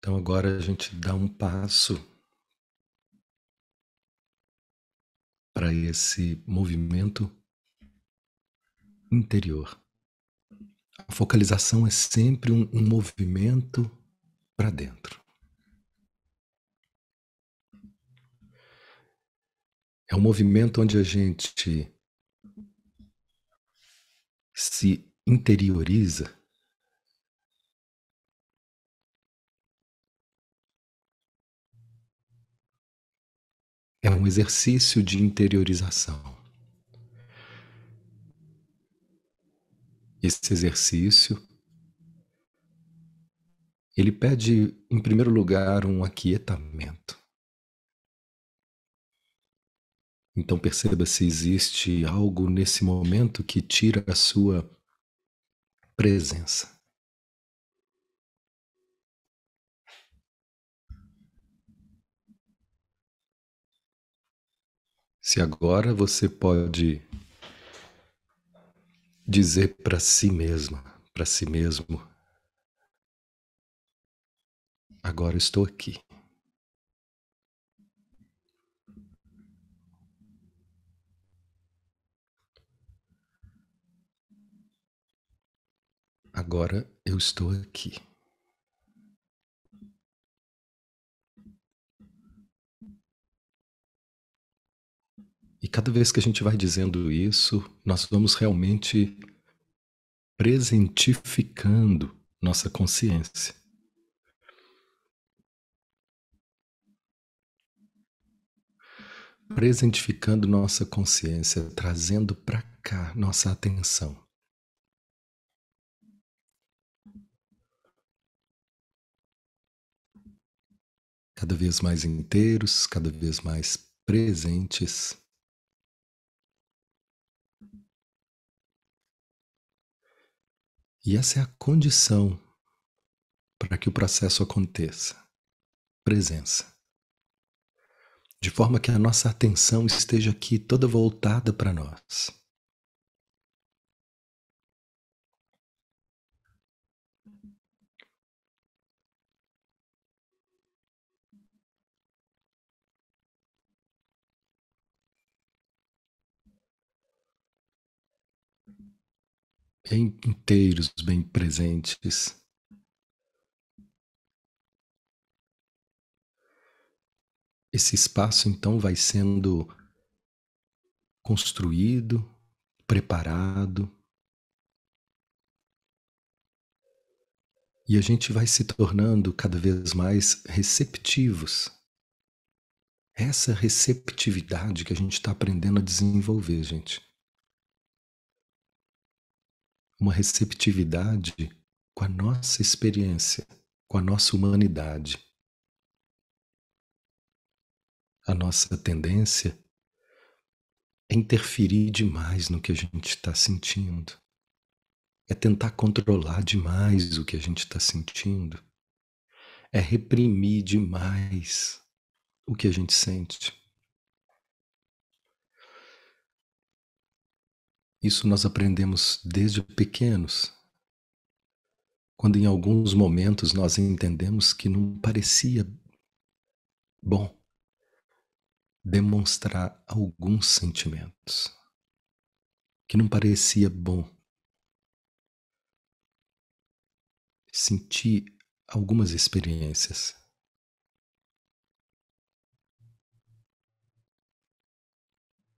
Então agora a gente dá um passo para esse movimento interior. A focalização é sempre um movimento para dentro. É um movimento onde a gente se interioriza. É um exercício de interiorização. Esse exercício, ele pede, em primeiro lugar, um aquietamento. Então perceba se existe algo nesse momento que tira a sua presença. Se agora você pode dizer para si mesma, para si mesmo, agora estou aqui. Agora eu estou aqui. E cada vez que a gente vai dizendo isso, nós vamos realmente presentificando nossa consciência. Presentificando nossa consciência, trazendo para cá nossa atenção. Cada vez mais inteiros, cada vez mais presentes. E essa é a condição para que o processo aconteça. Presença. De forma que a nossa atenção esteja aqui toda voltada para nós. Bem inteiros, bem presentes. Esse espaço então vai sendo construído, preparado, e a gente vai se tornando cada vez mais receptivos. Essa receptividade que a gente está aprendendo a desenvolver, gente. Uma receptividade com a nossa experiência, com a nossa humanidade. A nossa tendência é interferir demais no que a gente está sentindo. É tentar controlar demais o que a gente está sentindo. É reprimir demais o que a gente sente. Isso nós aprendemos desde pequenos, quando em alguns momentos nós entendemos que não parecia bom demonstrar alguns sentimentos, que não parecia bom sentir algumas experiências.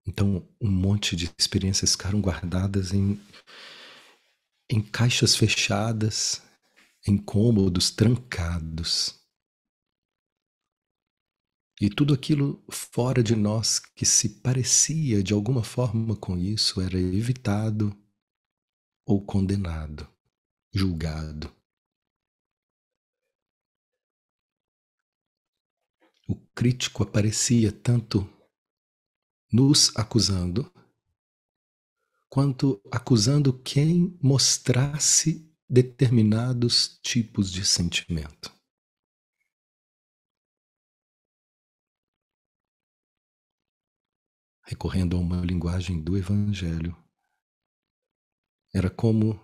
Então, um monte de experiências ficaram guardadas em caixas fechadas, em cômodos trancados. E tudo aquilo fora de nós que se parecia de alguma forma com isso era evitado ou condenado, julgado. O crítico aparecia tanto nos acusando, quanto acusando quem mostrasse determinados tipos de sentimento. Recorrendo a uma linguagem do Evangelho, era como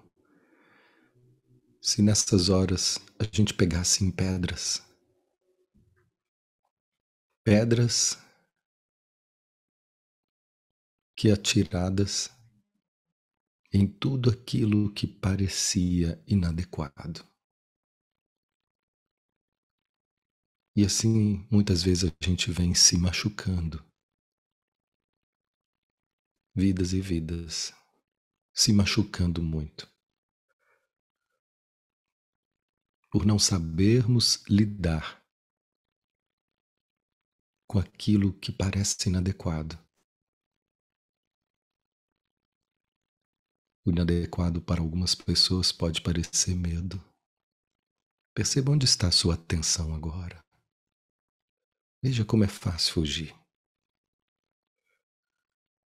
se nessas horas a gente pegasse em pedras Pedras que atiradas em tudo aquilo que parecia inadequado. E assim, muitas vezes a gente vem se machucando. Vidas e vidas se machucando muito. Por não sabermos lidar com aquilo que parece inadequado. O inadequado para algumas pessoas pode parecer medo. Perceba onde está a sua atenção agora. Veja como é fácil fugir.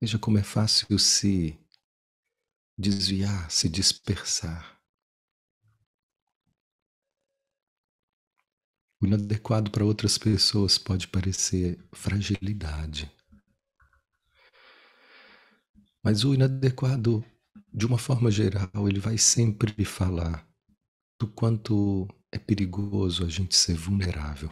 Veja como é fácil se desviar, se dispersar. O inadequado para outras pessoas pode parecer fragilidade. Mas o inadequado, de uma forma geral, ele vai sempre falar do quanto é perigoso a gente ser vulnerável.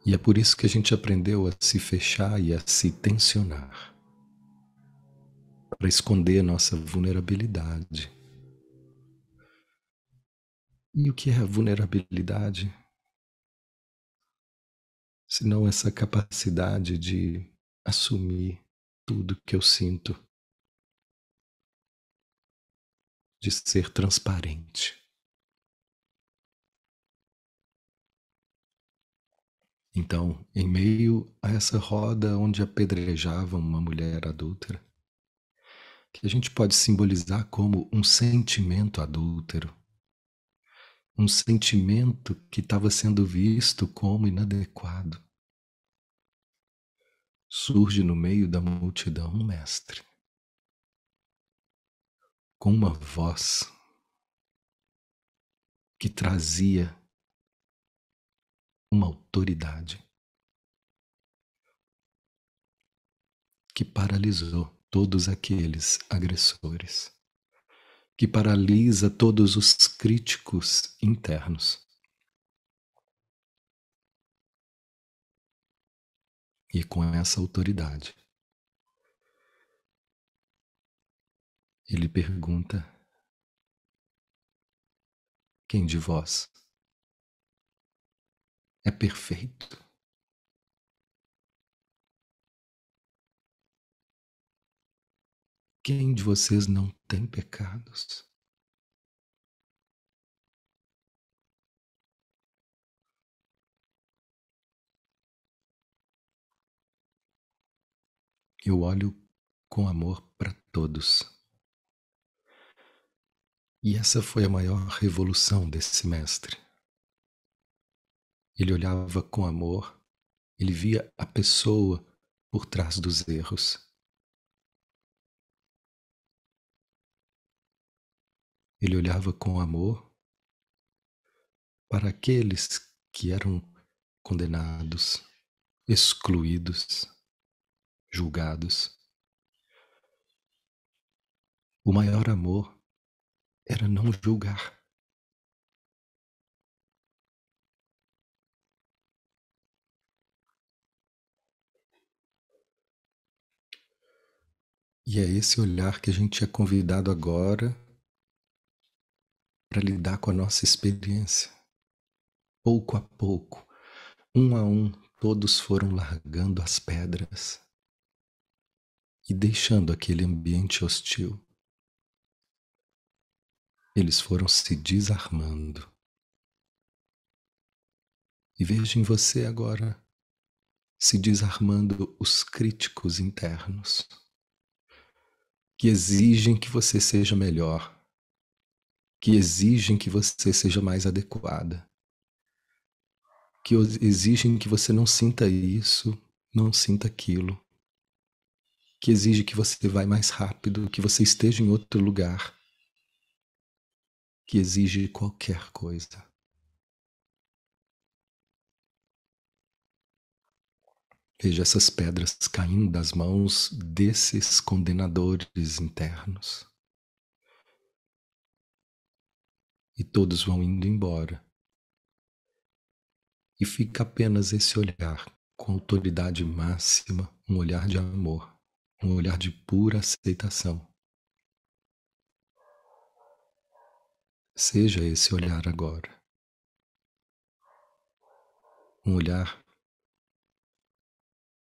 E é por isso que a gente aprendeu a se fechar e a se tensionar, para esconder nossa vulnerabilidade. E o que é a vulnerabilidade? Senão essa capacidade de assumir tudo que eu sinto, de ser transparente. Então, em meio a essa roda onde apedrejavam uma mulher adúltera, que a gente pode simbolizar como um sentimento adúltero, um sentimento que estava sendo visto como inadequado, surge no meio da multidão um mestre, com uma voz que trazia uma autoridade que paralisou todos aqueles agressores, que paralisa todos os críticos internos. E com essa autoridade, ele pergunta: quem de vós é perfeito? Quem de vocês não tem pecados? Eu olho com amor para todos. E essa foi a maior revolução desse mestre. Ele olhava com amor, ele via a pessoa por trás dos erros. Ele olhava com amor para aqueles que eram condenados, excluídos, julgados. O maior amor era não julgar. E é esse olhar que a gente é convidado agora para lidar com a nossa experiência. Pouco a pouco, um a um, todos foram largando as pedras e deixando aquele ambiente hostil. Eles foram se desarmando. E veja em você agora se desarmando os críticos internos que exigem que você seja melhor, que exigem que você seja mais adequada, que exigem que você não sinta isso, não sinta aquilo, que exige que você vá mais rápido, que você esteja em outro lugar, que exige qualquer coisa. Veja essas pedras caindo das mãos desses condenadores internos. e todos vão indo embora. E fica apenas esse olhar com autoridade máxima, um olhar de amor, um olhar de pura aceitação. Seja esse olhar agora. Um olhar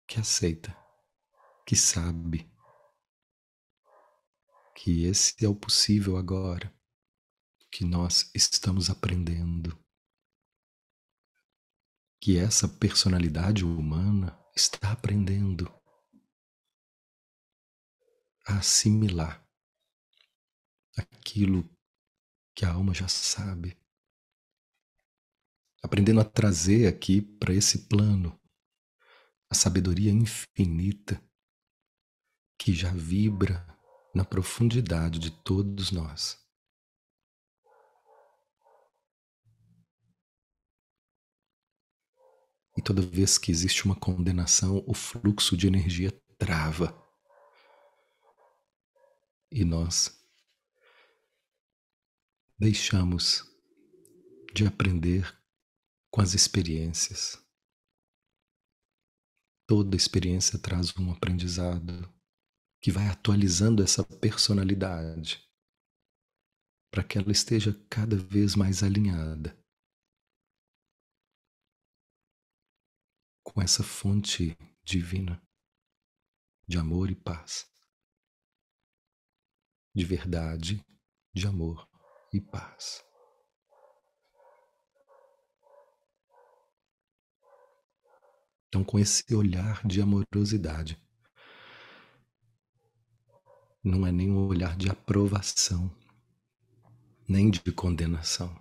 que aceita, que sabe que esse é o possível agora, que nós estamos aprendendo, que essa personalidade humana está aprendendo a assimilar aquilo que a alma já sabe, aprendendo a trazer aqui para esse plano a sabedoria infinita que já vibra na profundidade de todos nós. E toda vez que existe uma condenação, o fluxo de energia trava. E nós deixamos de aprender com as experiências. Toda experiência traz um aprendizado que vai atualizando essa personalidade para que ela esteja cada vez mais alinhada com essa fonte divina de amor e paz, de verdade, de amor e paz. Então, com esse olhar de amorosidade, não é nem um olhar de aprovação, nem de condenação.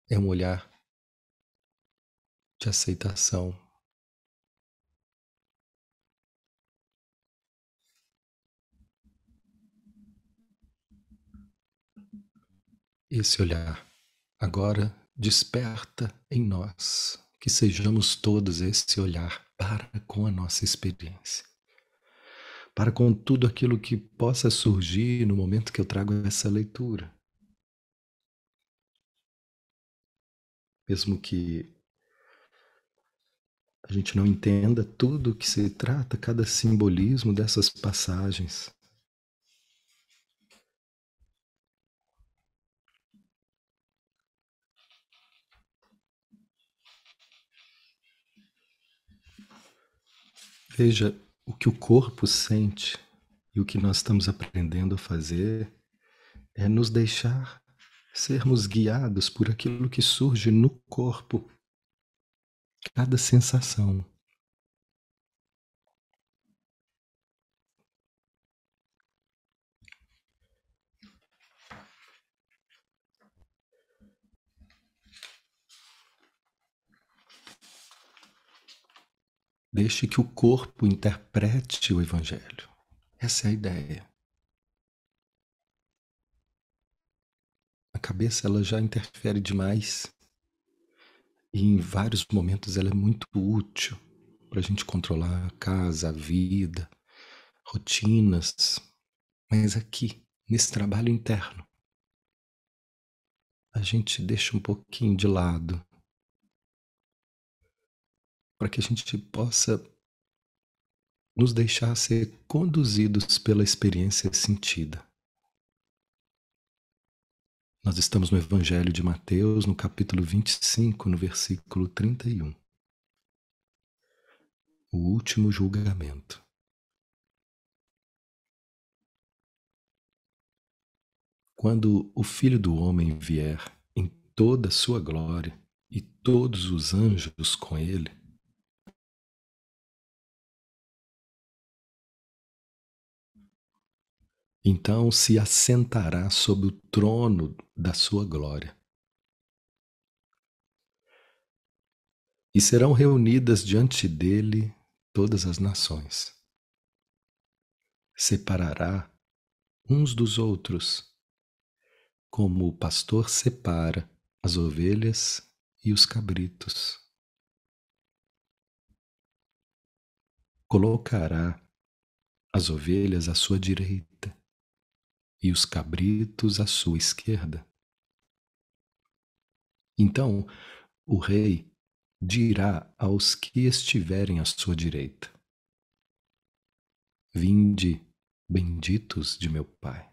É um olhar de aceitação. Esse olhar agora desperta em nós que sejamos todos esse olhar para com a nossa experiência, para com tudo aquilo que possa surgir no momento que eu trago essa leitura. Mesmo que a gente não entenda tudo o que se trata, cada simbolismo dessas passagens. Veja o que o corpo sente e o que nós estamos aprendendo a fazer é nos deixar sermos guiados por aquilo que surge no corpo, cada sensação. Deixe que o corpo interprete o Evangelho. Essa é a ideia. A cabeça ela já interfere demais e em vários momentos ela é muito útil para a gente controlar a casa, a vida, rotinas. Mas aqui, nesse trabalho interno, a gente deixa um pouquinho de lado para que a gente possa nos deixar ser conduzidos pela experiência sentida. Nós estamos no Evangelho de Mateus, no capítulo 25, no versículo 31. O último julgamento. Quando o Filho do Homem vier em toda a sua glória e todos os anjos com ele, então se assentará sobre o trono da sua glória. E serão reunidas diante dele todas as nações. Separará uns dos outros, como o pastor separa as ovelhas e os cabritos. Colocará as ovelhas à sua direita e os cabritos à sua esquerda. Então o rei dirá aos que estiverem à sua direita: Vinde, benditos de meu Pai.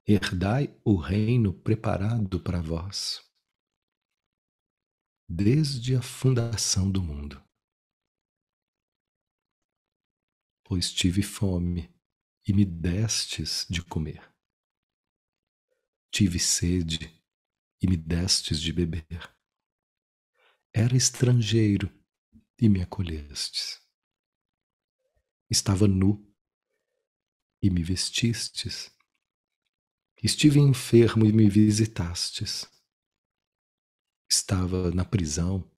Herdai o reino preparado para vós desde a fundação do mundo. Pois tive fome e me destes de comer. Tive sede e me destes de beber. Era estrangeiro e me acolhestes. Estava nu e me vestistes. Estive enfermo e me visitastes. Estava na prisão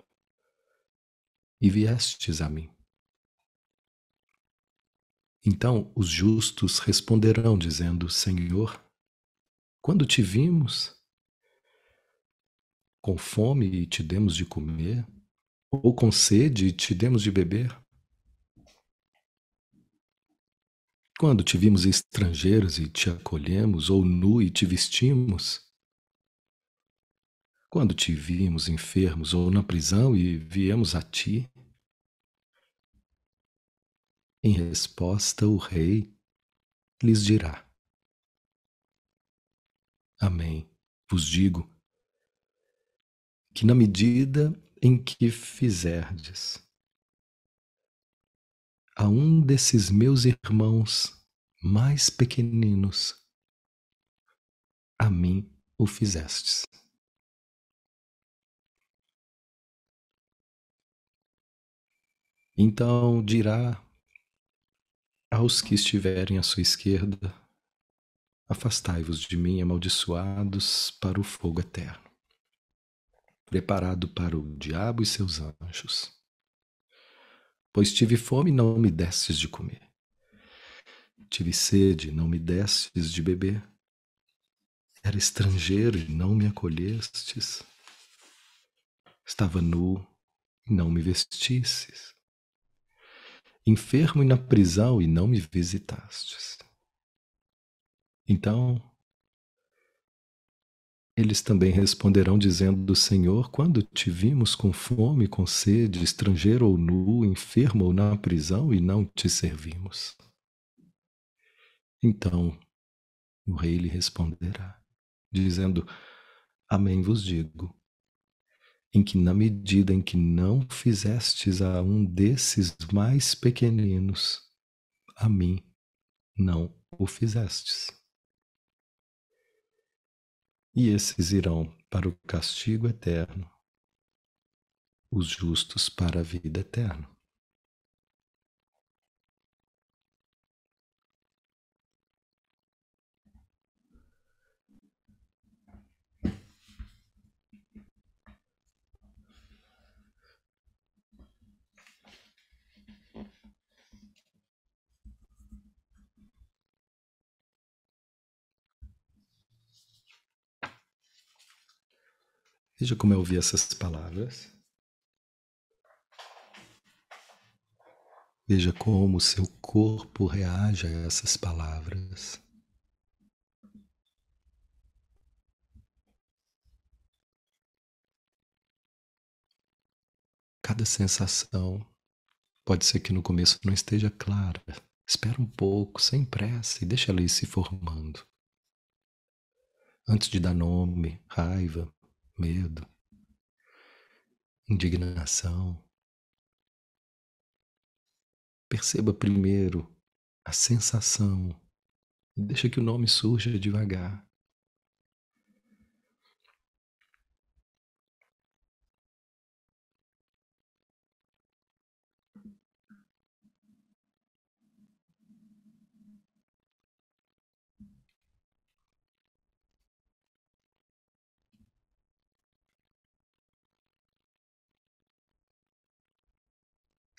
e viestes a mim. Então os justos responderão, dizendo: Senhor, quando te vimos com fome e te demos de comer, ou com sede e te demos de beber? Quando te vimos estrangeiros e te acolhemos, ou nu e te vestimos? Quando te vimos enfermos ou na prisão e viemos a ti? Em resposta, o rei lhes dirá: Amém. Vos digo que na medida em que fizerdes a um desses meus irmãos mais pequeninos, a mim o fizestes. Então dirá aos que estiverem à sua esquerda: Afastai-vos de mim, amaldiçoados, para o fogo eterno, preparado para o diabo e seus anjos. Pois tive fome e não me destes de comer. Tive sede e não me destes de beber. Era estrangeiro e não me acolhestes. Estava nu e não me vestistes. Enfermo e na prisão e não me visitastes. Então eles também responderão, dizendo: Senhor, quando te vimos com fome, com sede, estrangeiro ou nu, enfermo ou na prisão, e não te servimos? Então o rei lhe responderá, dizendo: Amém vos digo, em que na medida em que não fizestes a um desses mais pequeninos, a mim não o fizestes. E esses irão para o castigo eterno, os justos para a vida eterna. Veja como eu ouvi essas palavras. Veja como o seu corpo reage a essas palavras. Cada sensação pode ser que no começo não esteja clara. Espera um pouco, sem pressa, e deixa ela ir se formando. Antes de dar nome, raiva, medo, indignação. Perceba primeiro a sensação e deixa que o nome surja devagar.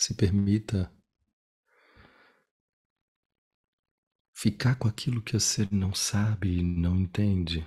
Se permita ficar com aquilo que você não sabe e não entende.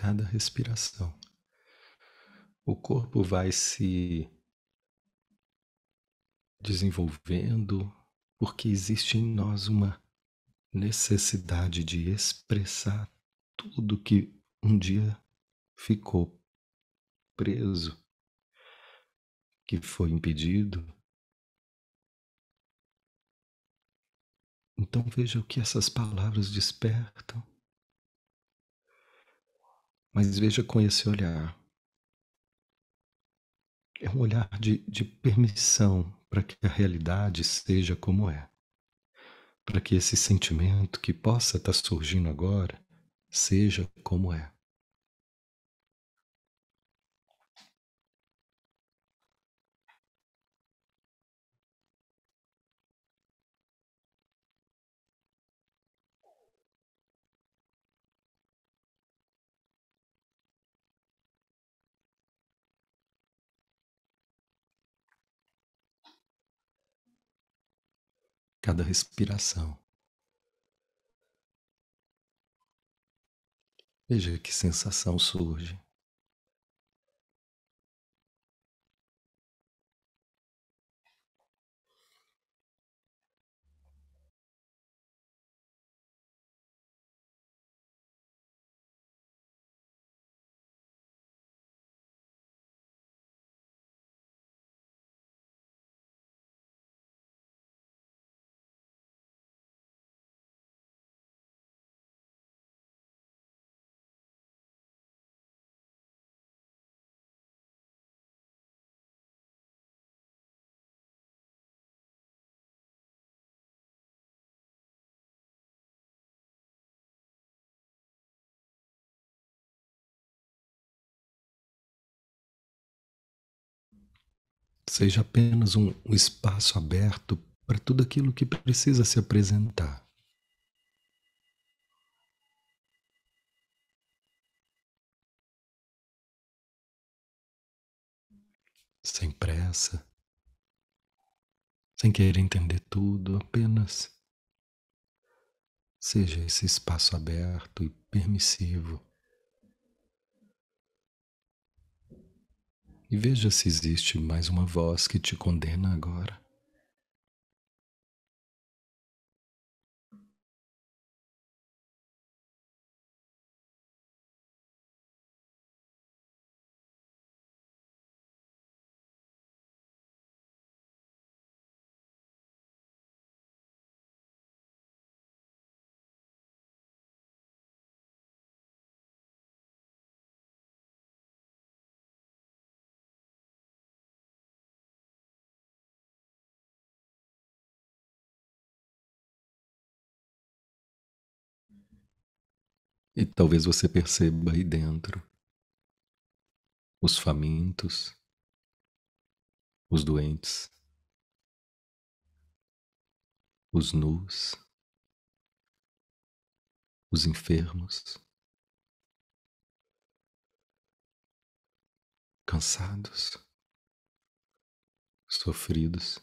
cada respiração. O corpo vai se desenvolvendo porque existe em nós uma necessidade de expressar tudo que um dia ficou preso, que foi impedido. Então veja o que essas palavras despertam, mas veja com esse olhar. É um olhar de permissão para que a realidade seja como é, para que esse sentimento que possa estar surgindo agora seja como é. Cada respiração. Veja que sensação surge. Seja apenas um espaço aberto para tudo aquilo que precisa se apresentar. Sem pressa, sem querer entender tudo, apenas seja esse espaço aberto e permissivo. E veja se existe mais uma voz que te condena agora. E talvez você perceba aí dentro os famintos, os doentes, os nus, os enfermos, cansados, sofridos.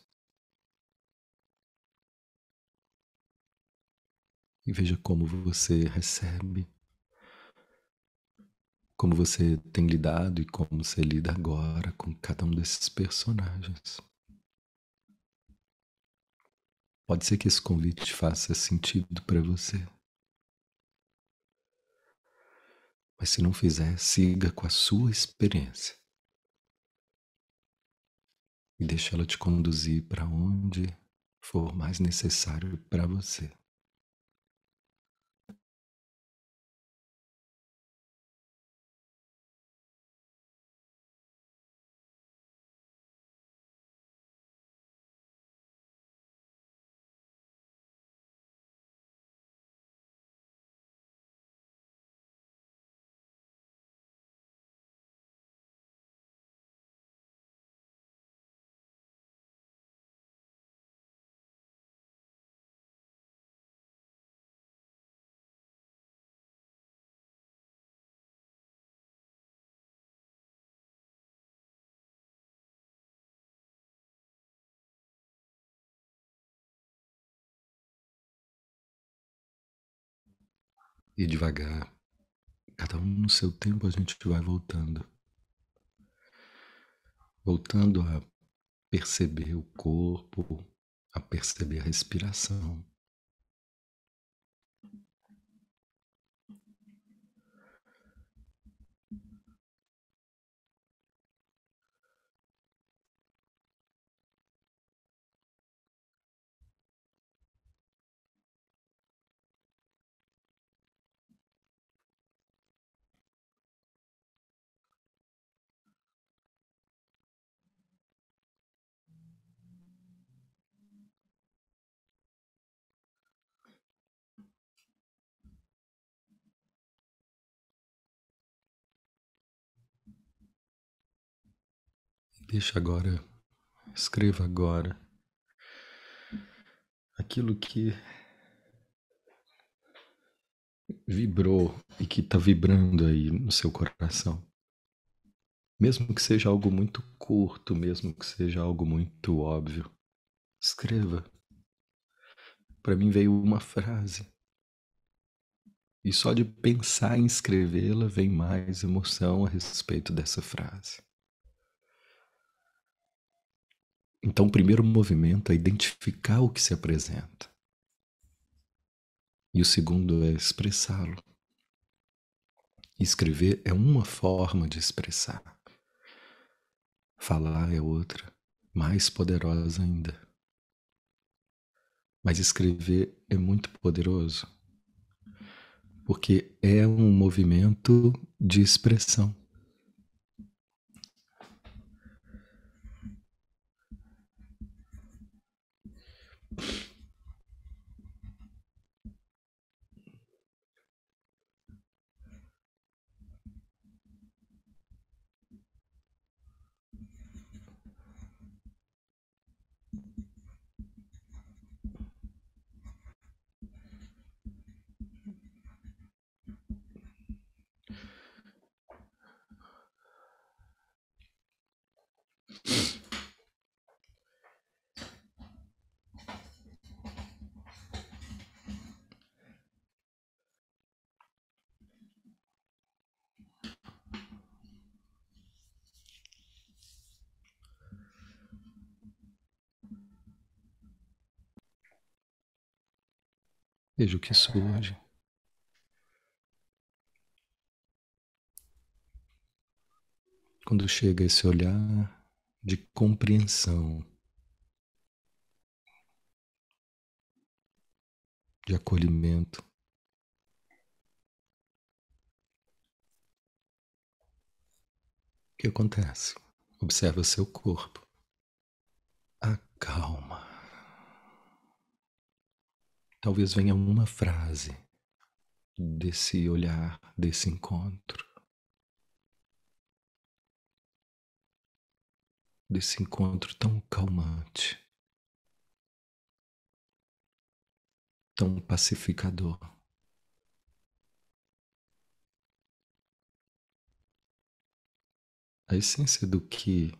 E veja como você recebe, como você tem lidado e como você lida agora com cada um desses personagens. Pode ser que esse convite faça sentido para você. Mas se não fizer, siga com a sua experiência. E deixa ela te conduzir para onde for mais necessário para você. E devagar, Cada um no seu tempo a gente vai voltando. Voltando a perceber o corpo, a perceber a respiração. Deixa agora, escreva agora aquilo que vibrou e que está vibrando aí no seu coração. Mesmo que seja algo muito curto, mesmo que seja algo muito óbvio, escreva. Para mim veio uma frase. E só de pensar em escrevê-la vem mais emoção a respeito dessa frase. Então, o primeiro movimento é identificar o que se apresenta. E o segundo é expressá-lo. Escrever é uma forma de expressar. Falar é outra, mais poderosa ainda. Mas escrever é muito poderoso, porque é um movimento de expressão. Veja o que surge. Quando chega esse olhar de compreensão, de acolhimento, o que acontece? Observa seu corpo. Acalma. Talvez venha uma frase desse olhar, desse encontro. Desse encontro tão calmante, tão pacificador. A essência do que,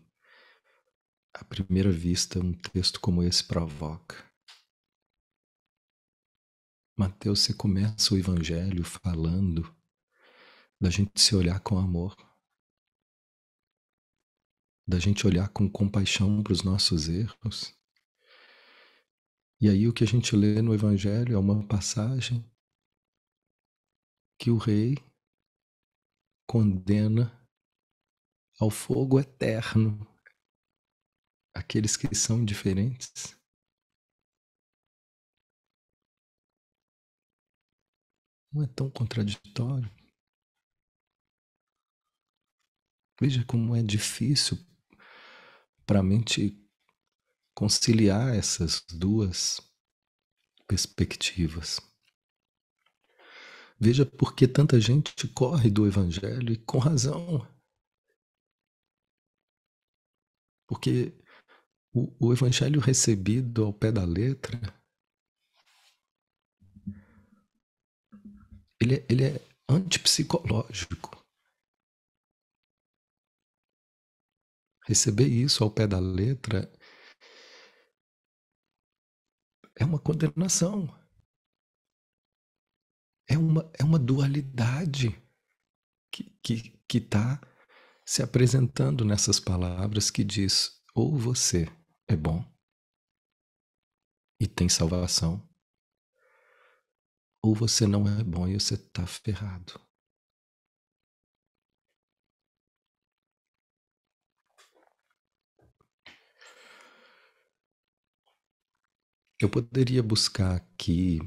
à primeira vista, um texto como esse provoca. Mateus, você começa o Evangelho falando da gente se olhar com amor, da gente olhar com compaixão para os nossos erros. E aí o que a gente lê no Evangelho é uma passagem que o rei condena ao fogo eterno aqueles que são indiferentes. Não é tão contraditório? Veja como é difícil para a mente conciliar essas duas perspectivas. Veja por que tanta gente corre do Evangelho e com razão. Porque o Evangelho recebido ao pé da letra, ele é antipsicológico. Receber isso ao pé da letra é uma condenação. É uma dualidade. que está se apresentando nessas palavras que diz: ou você é bom e tem salvação, ou você não é bom e você está ferrado. Eu poderia buscar aqui,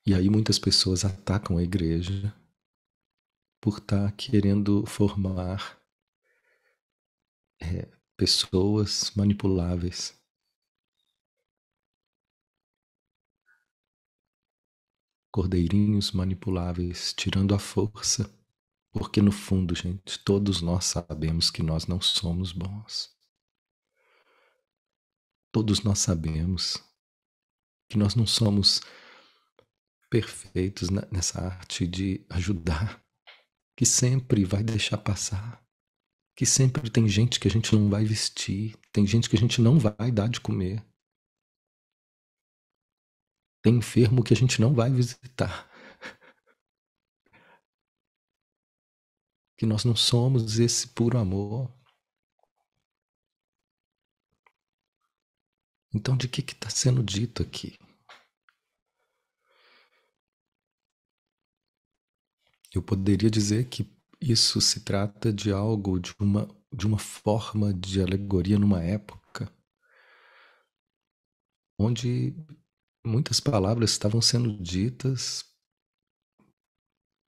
e aí muitas pessoas atacam a igreja por estar querendo formar pessoas manipuláveis. Cordeirinhos manipuláveis, tirando a força, porque no fundo, gente, todos nós sabemos que nós não somos bons. Todos nós sabemos que nós não somos perfeitos nessa arte de ajudar, que sempre vai deixar passar, que sempre tem gente que a gente não vai vestir, tem gente que a gente não vai dar de comer, tem enfermo que a gente não vai visitar, que nós não somos esse puro amor. Então, de que está sendo dito aqui? Eu poderia dizer que isso se trata de algo, de uma forma de alegoria numa época onde muitas palavras estavam sendo ditas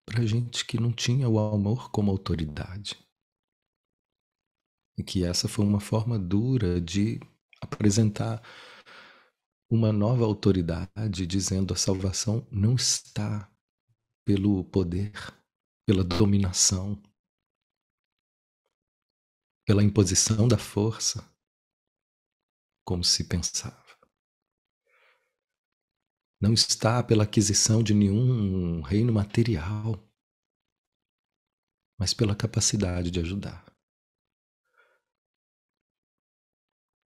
para gente que não tinha o amor como autoridade. E que essa foi uma forma dura de apresentar uma nova autoridade, dizendo a salvação não está pelo poder, pela dominação, pela imposição da força, como se pensava. Não está pela aquisição de nenhum reino material, mas pela capacidade de ajudar.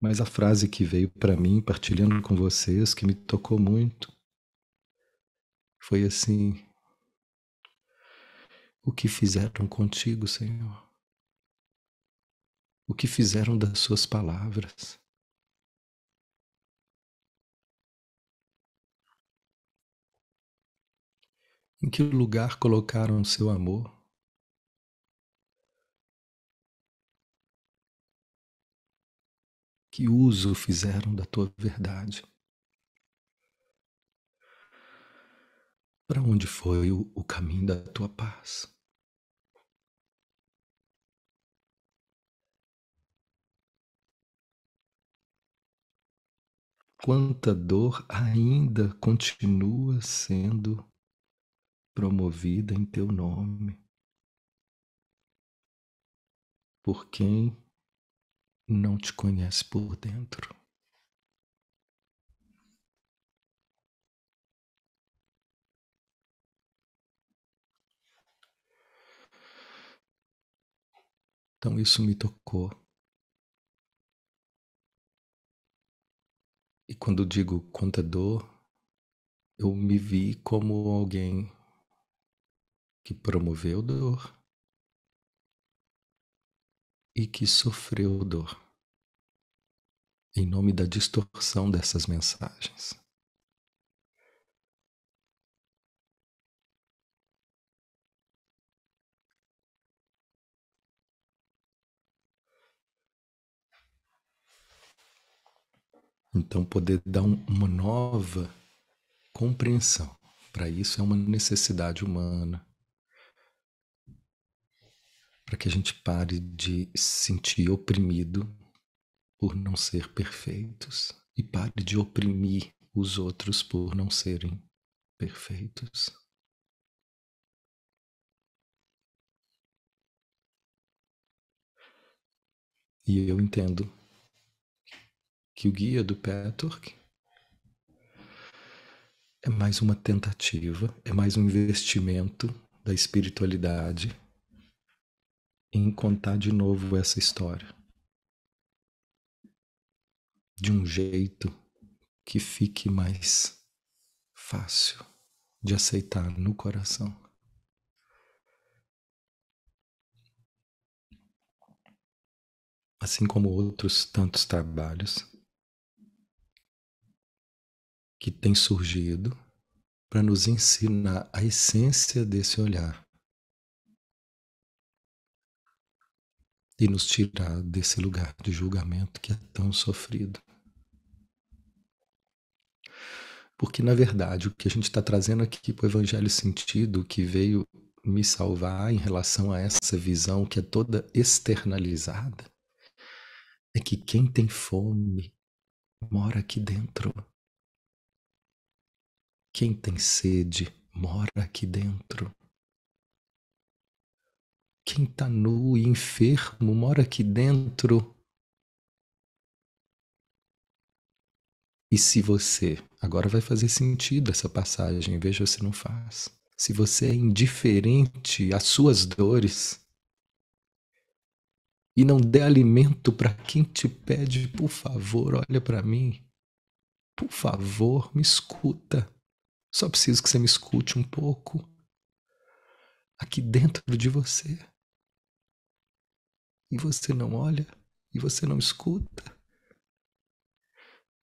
Mas a frase que veio para mim, partilhando com vocês, que me tocou muito, foi assim: o que fizeram contigo, Senhor? O que fizeram das suas palavras? Em que lugar colocaram o seu amor? Que uso fizeram da tua verdade? Para onde foi o caminho da tua paz? Quanta dor ainda continua sendo promovida em teu nome por quem não te conhece por dentro. Então isso me tocou. E quando digo quanta dor, eu me vi como alguém que promoveu dor e que sofreu dor em nome da distorção dessas mensagens. Então, poder dar uma nova compreensão. Para isso é uma necessidade humana. Para que a gente pare de se sentir oprimido por não ser perfeitos e pare de oprimir os outros por não serem perfeitos. E eu entendo que o guia do Petork é mais uma tentativa, é mais um investimento da espiritualidade em contar de novo essa história. De um jeito que fique mais fácil de aceitar no coração. assim como outros tantos trabalhos que têm surgido para nos ensinar a essência desse olhar e nos tirar desse lugar de julgamento que é tão sofrido. Porque, na verdade, o que a gente está trazendo aqui para o Evangelho Sentido, que veio me salvar em relação a essa visão que é toda externalizada, é que quem tem fome mora aqui dentro. Quem tem sede mora aqui dentro. Quem está nu e enfermo mora aqui dentro. E se você, agora vai fazer sentido essa passagem, veja se não faz. Se você é indiferente às suas dores e não der alimento para quem te pede, por favor, olha para mim. Por favor, me escuta. Só preciso que você me escute um pouco. Aqui dentro de você. E você não olha, e você não escuta.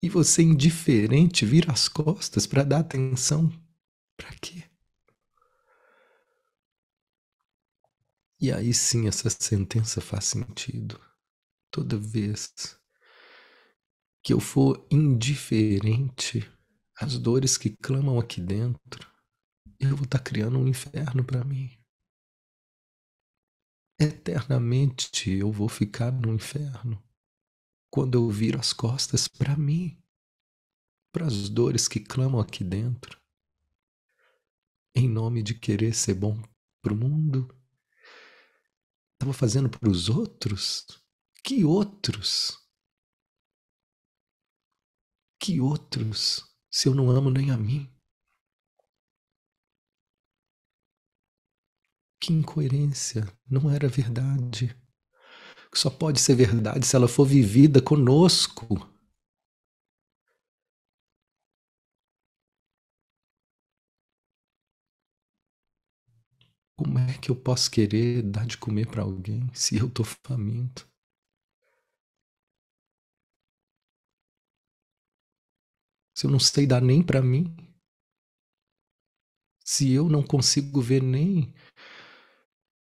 E você indiferente vira as costas para dar atenção. Para quê? E aí sim essa sentença faz sentido. Toda vez que eu for indiferente às dores que clamam aqui dentro, eu vou estar criando um inferno para mim. Eternamente eu vou ficar no inferno quando eu viro as costas para mim, para as dores que clamam aqui dentro, em nome de querer ser bom para o mundo. Estava fazendo para os outros? Que outros? Que outros? Se eu não amo nem a mim? Que incoerência! Não era verdade. Só pode ser verdade se ela for vivida conosco. Como é que eu posso querer dar de comer para alguém se eu estou faminto? Se eu não sei dar nem para mim? Se eu não consigo ver nem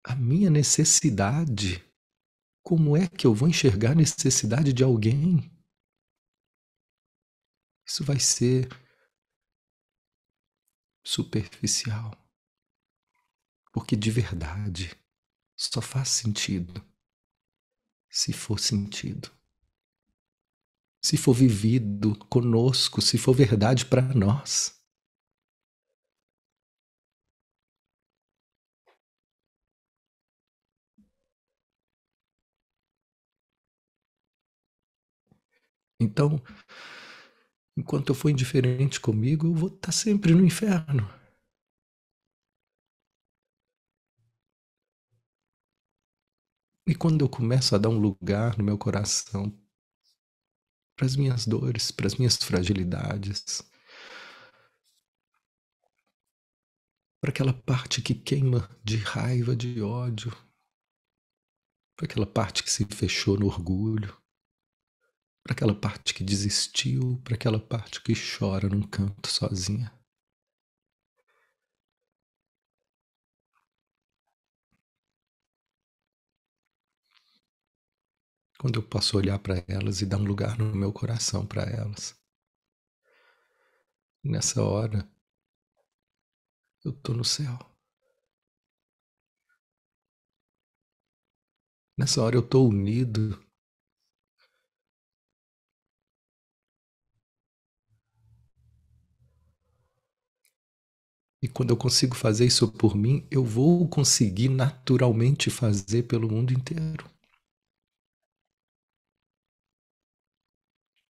a minha necessidade, como é que eu vou enxergar a necessidade de alguém? Isso vai ser superficial. Porque de verdade só faz sentido se for sentido. Se for vivido conosco, se for verdade para nós. Então, enquanto eu for indiferente comigo, eu vou estar sempre no inferno. E quando eu começo a dar um lugar no meu coração para as minhas dores, para as minhas fragilidades, para aquela parte que queima de raiva, de ódio, para aquela parte que se fechou no orgulho, para aquela parte que desistiu, para aquela parte que chora num canto sozinha. Quando eu posso olhar para elas e dar um lugar no meu coração para elas. Nessa hora, eu estou no céu. Nessa hora eu estou unido. E quando eu consigo fazer isso por mim, eu vou conseguir naturalmente fazer pelo mundo inteiro.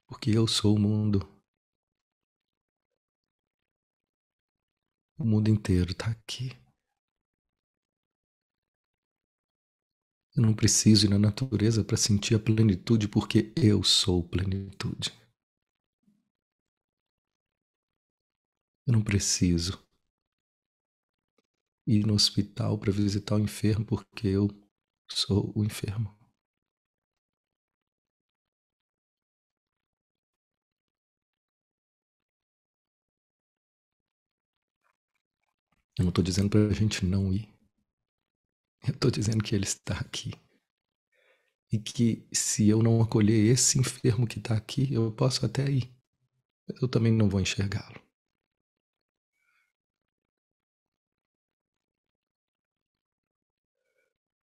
Porque eu sou o mundo. O mundo inteiro está aqui. Eu não preciso ir na natureza para sentir a plenitude, porque eu sou plenitude. Eu não preciso ir no hospital para visitar o enfermo, porque eu sou o enfermo. Eu não estou dizendo para a gente não ir. Eu estou dizendo que ele está aqui. E que se eu não acolher esse enfermo que está aqui, eu posso até ir. Mas eu também não vou enxergá-lo.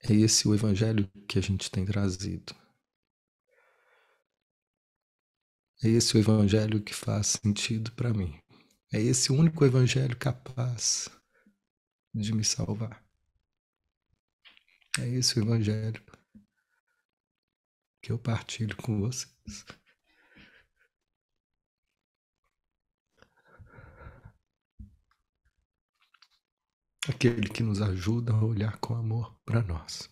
É esse o evangelho que a gente tem trazido. É esse o evangelho que faz sentido para mim. É esse o único evangelho capaz de me salvar. É esse o evangelho que eu partilho com vocês. Aquele que nos ajuda a olhar com amor para nós.